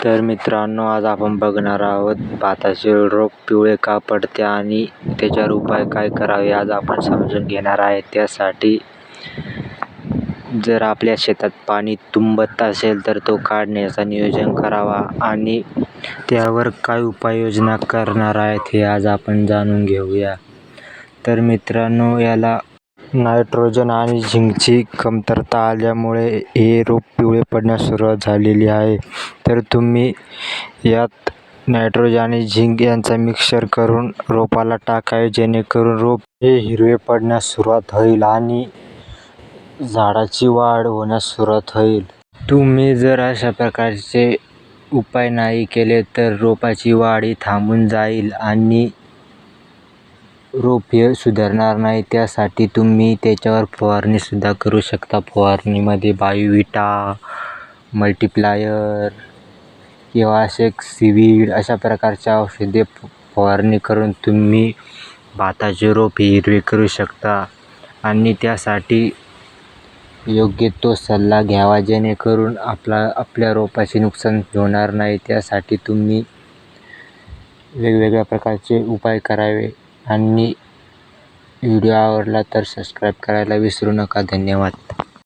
तर मित्रांनो, आज आपण बघणार आहोत भाताचे रोप पिवळे का पडते आणि त्याच्यावर उपाय काय करावे आज आपण समजून घेणार आहे. त्यासाठी जर आपल्या शेतात पाणी तुंबत असेल तर तो काढण्याचा नियोजन करावा आणि त्यावर काय उपाययोजना करणार आहेत हे आज आपण जाणून घेऊया. तर मित्रांनो, याला नायट्रोजन आणि झिंकची कमतरता आल्यामुळे हे रोप पिवळे पडण्यास सुरुवात झालेली आहे. तर तुम्ही यात नायट्रोजन आणि झिंक यांचा मिक्सचर करून रोपाला टाकावे, जेणेकरून रोप हे हिरवे पडण्यास सुरुवात होईल आणि झाडाची वाढ होण्यास सुरुवात होईल. तुम्ही जर अशा प्रकारचे उपाय नाही केले तर रोपाची वाढ ही थांबून जाईल आणि रोप हे सुधारणार नाही. त्यासाठी तुम्ही त्याच्यावर फवारणी सुद्धा करू शकता. फवारणीमध्ये बायोविटा, मल्टीप्लायर किंवा असे सीवीड अशा प्रकारच्या औषधे फवारणी करून तुम्ही भाताचे रोप हिरवे करू शकता आणि त्यासाठी योग्य तो सल्ला घ्यावा, जेणेकरून आपल्या रोपाचे नुकसान होणार नाही. त्यासाठी तुम्ही वेगवेगळ्या प्रकारचे उपाय करावे आणि व्हिडिओ आवडला तर सबस्क्राईब करायला विसरू नका. धन्यवाद.